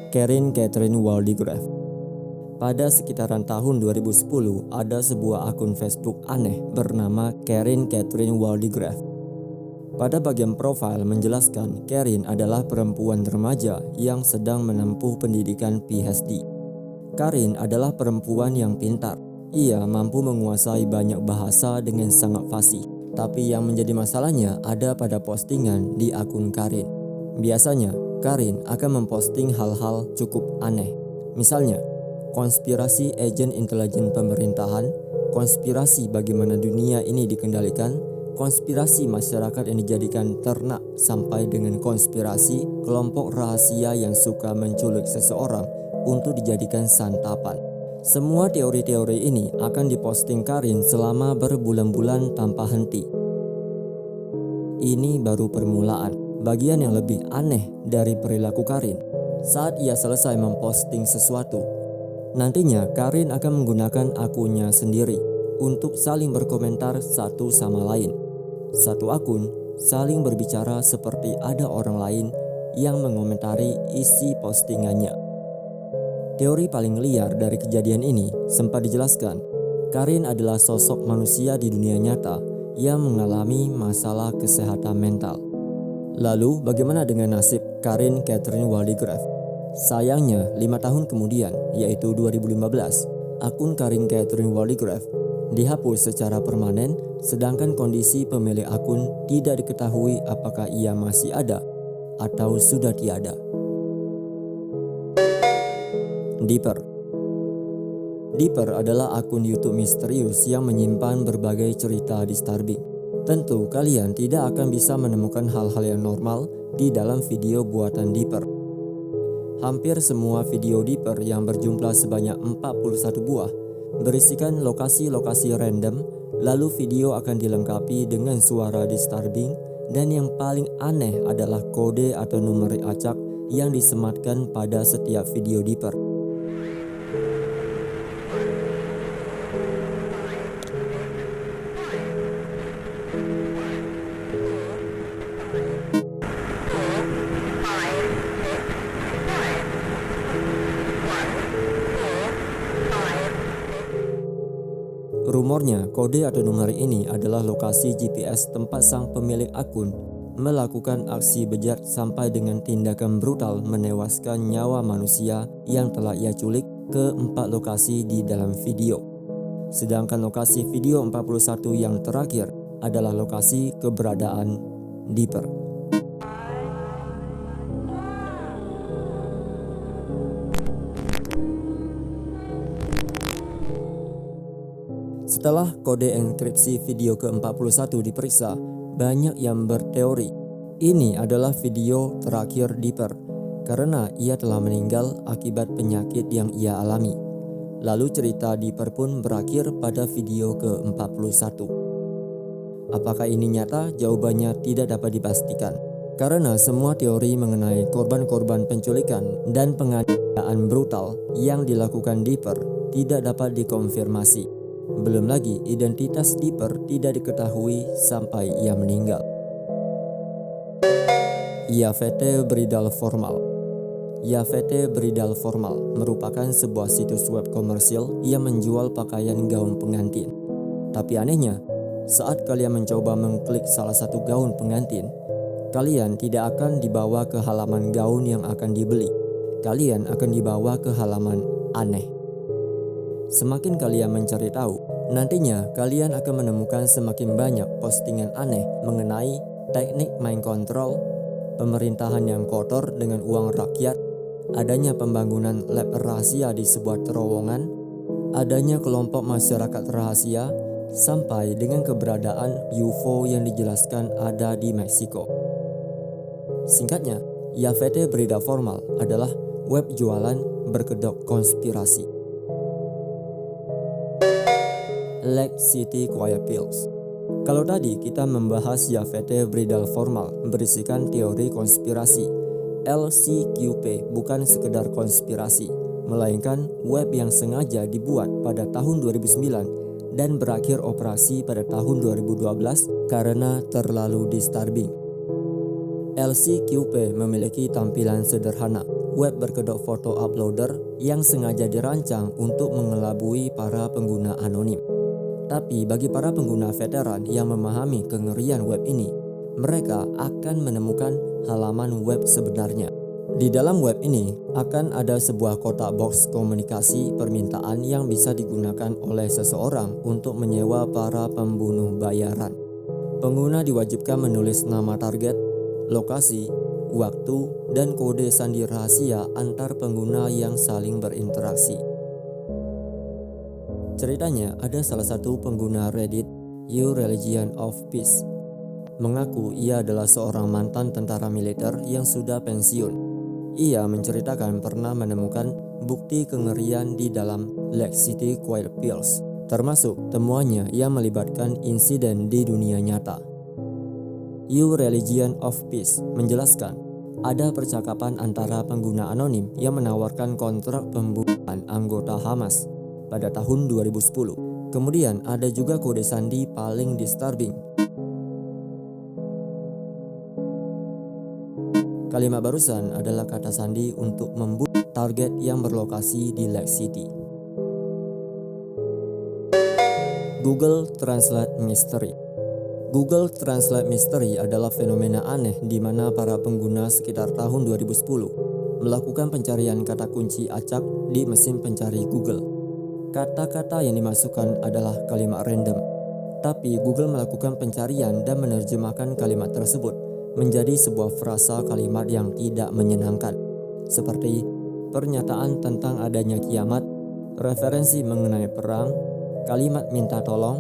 Karin Catherine Waldegrave. Pada sekitaran tahun 2010, ada sebuah akun Facebook aneh bernama Karin Catherine Waldegrave. Pada bagian profil menjelaskan Karin adalah perempuan remaja yang sedang menempuh pendidikan PhD. Karin adalah perempuan yang pintar. Ia mampu menguasai banyak bahasa dengan sangat fasih. Tapi yang menjadi masalahnya ada pada postingan di akun Karin. Biasanya, Karin akan memposting hal-hal cukup aneh. Misalnya, konspirasi agen intelijen pemerintahan, konspirasi bagaimana dunia ini dikendalikan, konspirasi masyarakat yang dijadikan ternak, sampai dengan konspirasi kelompok rahasia yang suka menculik seseorang untuk dijadikan santapan. Semua teori-teori ini akan diposting Karin selama berbulan-bulan tanpa henti. Ini baru permulaan. Bagian yang lebih aneh dari perilaku Karin, saat ia selesai memposting sesuatu, nantinya Karin akan menggunakan akunnya sendiri untuk saling berkomentar satu sama lain. Satu akun saling berbicara seperti ada orang lain yang mengomentari isi postingannya. Teori paling liar dari kejadian ini sempat dijelaskan, Karin adalah sosok manusia di dunia nyata yang mengalami masalah kesehatan mental. Lalu bagaimana dengan nasib Karin Catherine Waldegrave? Sayangnya 5 tahun kemudian, yaitu 2015, akun Karin Catherine Waldegrave dihapus secara permanen, sedangkan kondisi pemilik akun tidak diketahui apakah ia masih ada atau sudah tiada. Deeper adalah akun YouTube misterius yang menyimpan berbagai cerita disturbing. Tentu kalian tidak akan bisa menemukan hal-hal yang normal di dalam video buatan Deeper. Hampir semua video Deeper yang berjumlah sebanyak 41 buah berisikan lokasi-lokasi random, lalu video akan dilengkapi dengan suara disturbing, dan yang paling aneh adalah kode atau numerik acak yang disematkan pada setiap video Deeper. Rumornya, kode atau numerik ini adalah lokasi GPS tempat sang pemilik akun melakukan aksi bejat sampai dengan tindakan brutal menewaskan nyawa manusia yang telah ia culik ke 4 lokasi di dalam video. Sedangkan lokasi video 41 yang terakhir adalah lokasi keberadaan Deeper. Setelah kode enkripsi video ke-41 diperiksa, banyak yang berteori ini adalah video terakhir Deeper karena ia telah meninggal akibat penyakit yang ia alami. Lalu cerita Deeper pun berakhir pada video ke-41. Apakah ini nyata? Jawabannya tidak dapat dipastikan. Karena semua teori mengenai korban-korban penculikan dan penganiayaan brutal yang dilakukan Deeper tidak dapat dikonfirmasi. Belum lagi identitas Deeper tidak diketahui sampai ia meninggal. Yavete Bridal Formal. Yavete Bridal Formal merupakan sebuah situs web komersil yang menjual pakaian gaun pengantin. Tapi anehnya, saat kalian mencoba mengklik salah satu gaun pengantin, kalian tidak akan dibawa ke halaman gaun yang akan dibeli. Kalian akan dibawa ke halaman aneh. Semakin kalian mencari tahu, nantinya kalian akan menemukan semakin banyak postingan aneh mengenai teknik mind control, pemerintahan yang kotor dengan uang rakyat, adanya pembangunan lab rahasia di sebuah terowongan, adanya kelompok masyarakat rahasia, sampai dengan keberadaan UFO yang dijelaskan ada di Meksiko. Singkatnya, Yavete Bridal Formal adalah web jualan berkedok konspirasi. Lake City Quiet Pills. Kalau tadi kita membahas Yavete Bridal Formal berisikan teori konspirasi, LCQP bukan sekedar konspirasi, melainkan web yang sengaja dibuat pada tahun 2009 dan berakhir operasi pada tahun 2012 karena terlalu disturbing. LCQP memiliki tampilan sederhana, web berkedok foto uploader yang sengaja dirancang untuk mengelabui para pengguna anonim. Tapi bagi para pengguna veteran yang memahami kengerian web ini, mereka akan menemukan halaman web sebenarnya. Di dalam web ini akan ada sebuah kotak box komunikasi permintaan yang bisa digunakan oleh seseorang untuk menyewa para pembunuh bayaran. Pengguna diwajibkan menulis nama target, lokasi, waktu, dan kode sandi rahasia antar pengguna yang saling berinteraksi. Ceritanya, ada salah satu pengguna Reddit, You Religion of Peace, mengaku ia adalah seorang mantan tentara militer yang sudah pensiun. Ia menceritakan pernah menemukan bukti kengerian di dalam Lake City Quiet Pills, termasuk temuannya yang melibatkan insiden di dunia nyata. You Religion of Peace menjelaskan, ada percakapan antara pengguna anonim yang menawarkan kontrak pembunuhan anggota Hamas pada tahun 2010. Kemudian ada juga kode sandi paling disturbing. Kalimat barusan adalah kata sandi untuk membunuh target yang berlokasi di Lake City. Google Translate Mystery. Google Translate Mystery adalah fenomena aneh di mana para pengguna sekitar tahun 2010 melakukan pencarian kata kunci acak di mesin pencari Google. Kata-kata yang dimasukkan adalah kalimat random, tapi Google melakukan pencarian dan menerjemahkan kalimat tersebut menjadi sebuah frasa kalimat yang tidak menyenangkan, seperti pernyataan tentang adanya kiamat, referensi mengenai perang, kalimat minta tolong,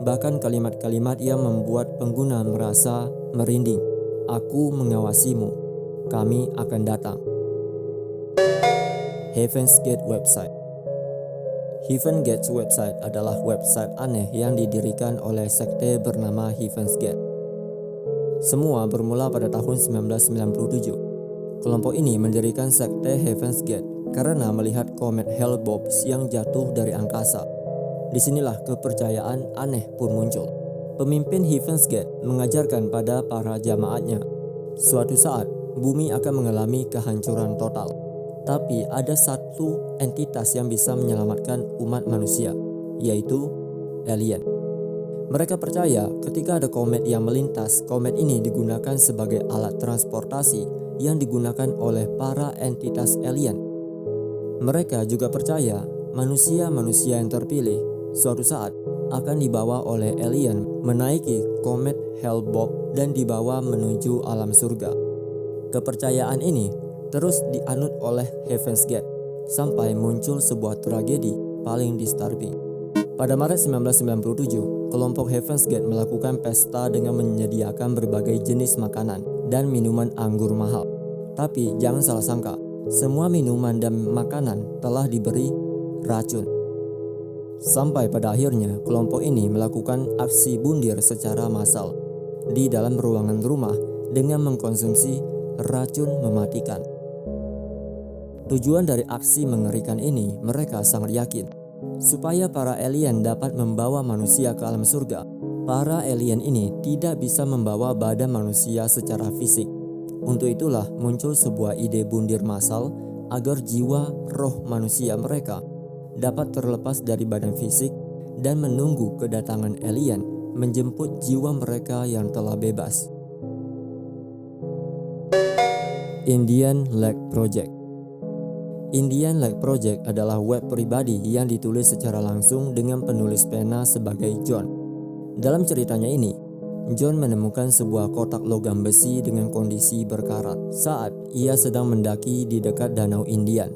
bahkan kalimat-kalimat yang membuat pengguna merasa merinding. Aku mengawasimu, kami akan datang. Heaven's Gate Website. Heaven's Gate website adalah website aneh yang didirikan oleh sekte bernama Heaven's Gate. Semua bermula pada tahun 1997. Kelompok ini mendirikan sekte Heaven's Gate karena melihat komet Hale-Bopp yang jatuh dari angkasa. Disinilah kepercayaan aneh pun muncul. Pemimpin Heaven's Gate mengajarkan pada para jamaatnya, suatu saat bumi akan mengalami kehancuran total. Tapi ada satu entitas yang bisa menyelamatkan umat manusia, yaitu alien. Mereka percaya ketika ada komet yang melintas, komet ini digunakan sebagai alat transportasi yang digunakan oleh para entitas alien. Mereka juga percaya manusia-manusia yang terpilih suatu saat akan dibawa oleh alien menaiki komet Hale-Bopp dan dibawa menuju alam surga. Kepercayaan ini terus dianut oleh Heaven's Gate sampai muncul sebuah tragedi paling disturbing. Pada Maret 1997, kelompok Heaven's Gate melakukan pesta dengan menyediakan berbagai jenis makanan dan minuman anggur mahal. Tapi jangan salah sangka, semua minuman dan makanan telah diberi racun. Sampai pada akhirnya, kelompok ini melakukan aksi bundir secara massal di dalam ruangan rumah dengan mengkonsumsi racun mematikan. Tujuan dari aksi mengerikan ini, mereka sangat yakin supaya para alien dapat membawa manusia ke alam surga. Para alien ini tidak bisa membawa badan manusia secara fisik. Untuk itulah muncul sebuah ide bundir massal agar jiwa roh manusia mereka dapat terlepas dari badan fisik dan menunggu kedatangan alien menjemput jiwa mereka yang telah bebas. Indian Lake Project. Indian Lake Project adalah web pribadi yang ditulis secara langsung dengan penulis pena sebagai John. Dalam ceritanya ini, John menemukan sebuah kotak logam besi dengan kondisi berkarat saat ia sedang mendaki di dekat Danau Indian.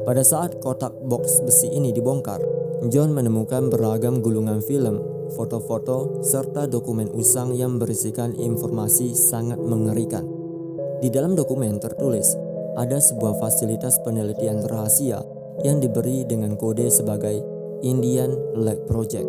Pada saat kotak box besi ini dibongkar, John menemukan beragam gulungan film, foto-foto, serta dokumen usang yang berisikan informasi sangat mengerikan. Di dalam dokumen tertulis, ada sebuah fasilitas penelitian rahasia yang diberi dengan kode sebagai Indian Lake Project.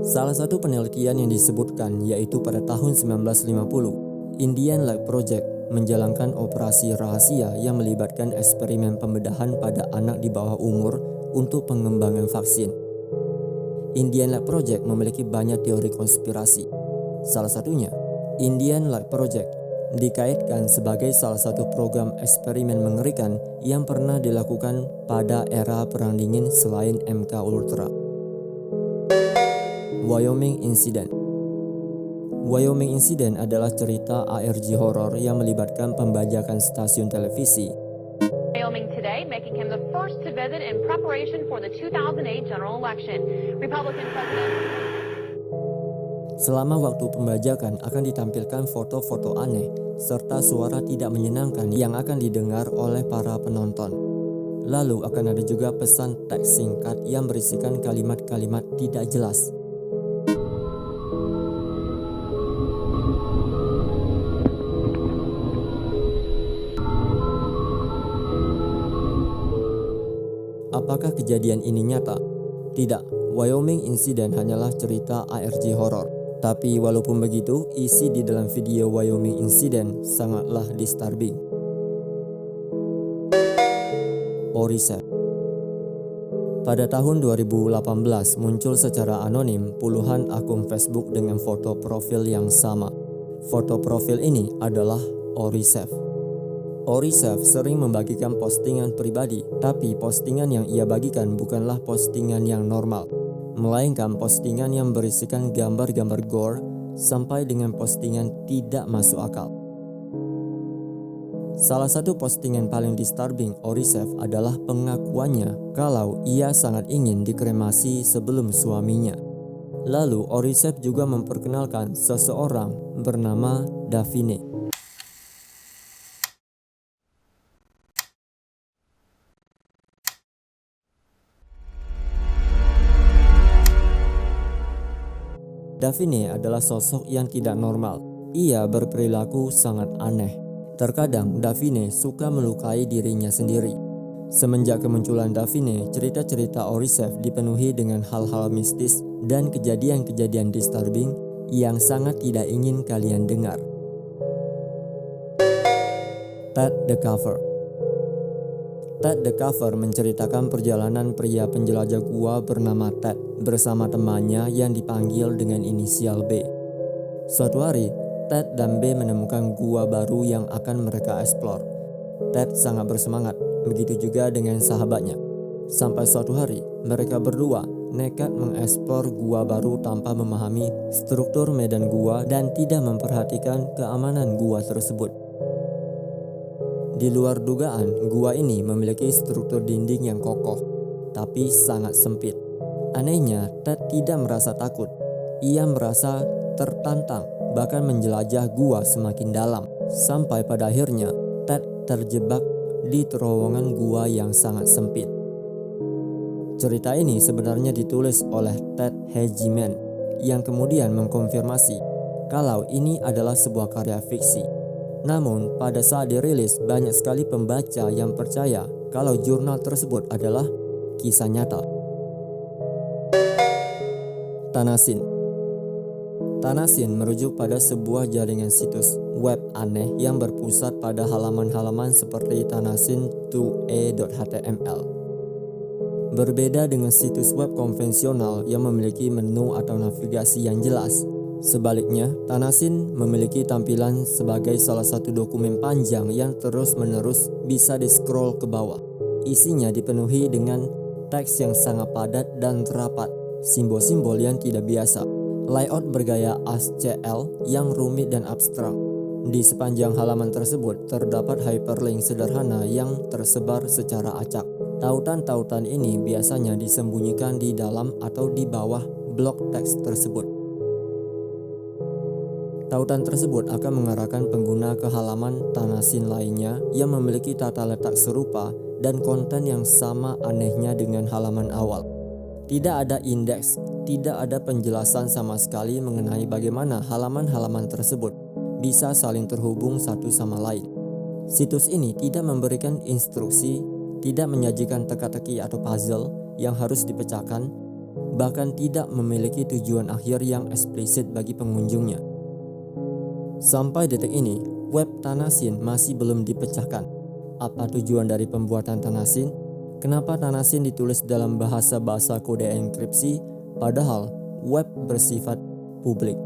Salah satu penelitian yang disebutkan yaitu pada tahun 1950, Indian Lake Project menjalankan operasi rahasia yang melibatkan eksperimen pembedahan pada anak di bawah umur untuk pengembangan vaksin. Indian Lake Project memiliki banyak teori konspirasi. Salah satunya, Indian Lake Project dikaitkan sebagai salah satu program eksperimen mengerikan yang pernah dilakukan pada era Perang Dingin selain MK Ultra. Wyoming Incident. Wyoming Incident adalah cerita ARG horor yang melibatkan pembajakan stasiun televisi. Wyoming today, making him the first to visit in preparation for the 2008 general election. Republican President. Selama waktu pembajakan akan ditampilkan foto-foto aneh serta suara tidak menyenangkan yang akan didengar oleh para penonton. Lalu akan ada juga pesan teks singkat yang berisikan kalimat-kalimat tidak jelas. Apakah kejadian ini nyata? Tidak, Wyoming Incident hanyalah cerita ARG horor. Tapi walaupun begitu, isi di dalam video Wyoming Incident sangatlah disturbing. Oricef. Pada tahun 2018 muncul secara anonim puluhan akun Facebook dengan foto profil yang sama. Foto profil ini adalah Oricef. Oricef sering membagikan postingan pribadi, tapi postingan yang ia bagikan bukanlah postingan yang normal, melainkan postingan yang berisikan gambar-gambar gore sampai dengan postingan tidak masuk akal. Salah satu postingan paling disturbing Oricef adalah pengakuannya kalau ia sangat ingin dikremasi sebelum suaminya. Lalu Oricef juga memperkenalkan seseorang bernama Davine. Davine adalah sosok yang tidak normal. Ia berperilaku sangat aneh. Terkadang Davine suka melukai dirinya sendiri. Semenjak kemunculan Davine, cerita-cerita Oricef dipenuhi dengan hal-hal mistis dan kejadian-kejadian disturbing yang sangat tidak ingin kalian dengar. Ted the Cover. Ted the Cover menceritakan perjalanan pria penjelajah gua bernama Ted bersama temannya yang dipanggil dengan inisial B. Suatu hari, Ted dan B menemukan gua baru yang akan mereka eksplor. Ted sangat bersemangat, begitu juga dengan sahabatnya. Sampai suatu hari, mereka berdua nekat mengeksplor gua baru tanpa memahami struktur medan gua dan tidak memperhatikan keamanan gua tersebut. Di luar dugaan, gua ini memiliki struktur dinding yang kokoh, tapi sangat sempit. Anehnya, Ted tidak merasa takut. Ia merasa tertantang, bahkan menjelajah gua semakin dalam. Sampai pada akhirnya, Ted terjebak di terowongan gua yang sangat sempit. Cerita ini sebenarnya ditulis oleh Ted Hageman, yang kemudian mengkonfirmasi kalau ini adalah sebuah karya fiksi. Namun, pada saat dirilis, banyak sekali pembaca yang percaya kalau jurnal tersebut adalah kisah nyata. Tanasin. Tanasin merujuk pada sebuah jaringan situs web aneh yang berpusat pada halaman-halaman seperti tanasin2e.html. Berbeda dengan situs web konvensional yang memiliki menu atau navigasi yang jelas. Sebaliknya, Tanasin memiliki tampilan sebagai salah satu dokumen panjang yang terus-menerus bisa di-scroll ke bawah. Isinya dipenuhi dengan teks yang sangat padat dan rapat, simbol-simbol yang tidak biasa, layout bergaya ASCII yang rumit dan abstrak. Di sepanjang halaman tersebut terdapat hyperlink sederhana yang tersebar secara acak. Tautan-tautan ini biasanya disembunyikan di dalam atau di bawah blok teks tersebut. Tautan tersebut akan mengarahkan pengguna ke halaman Tanasin lainnya yang memiliki tata letak serupa dan konten yang sama anehnya dengan halaman awal. Tidak ada indeks, tidak ada penjelasan sama sekali mengenai bagaimana halaman-halaman tersebut bisa saling terhubung satu sama lain. Situs ini tidak memberikan instruksi, tidak menyajikan teka-teki atau puzzle yang harus dipecahkan, bahkan tidak memiliki tujuan akhir yang eksplisit bagi pengunjungnya. Sampai detik ini, web Tanasin masih belum dipecahkan. Apa tujuan dari pembuatan Tanasin? Kenapa Tanasin ditulis dalam bahasa kode enkripsi, padahal web bersifat publik?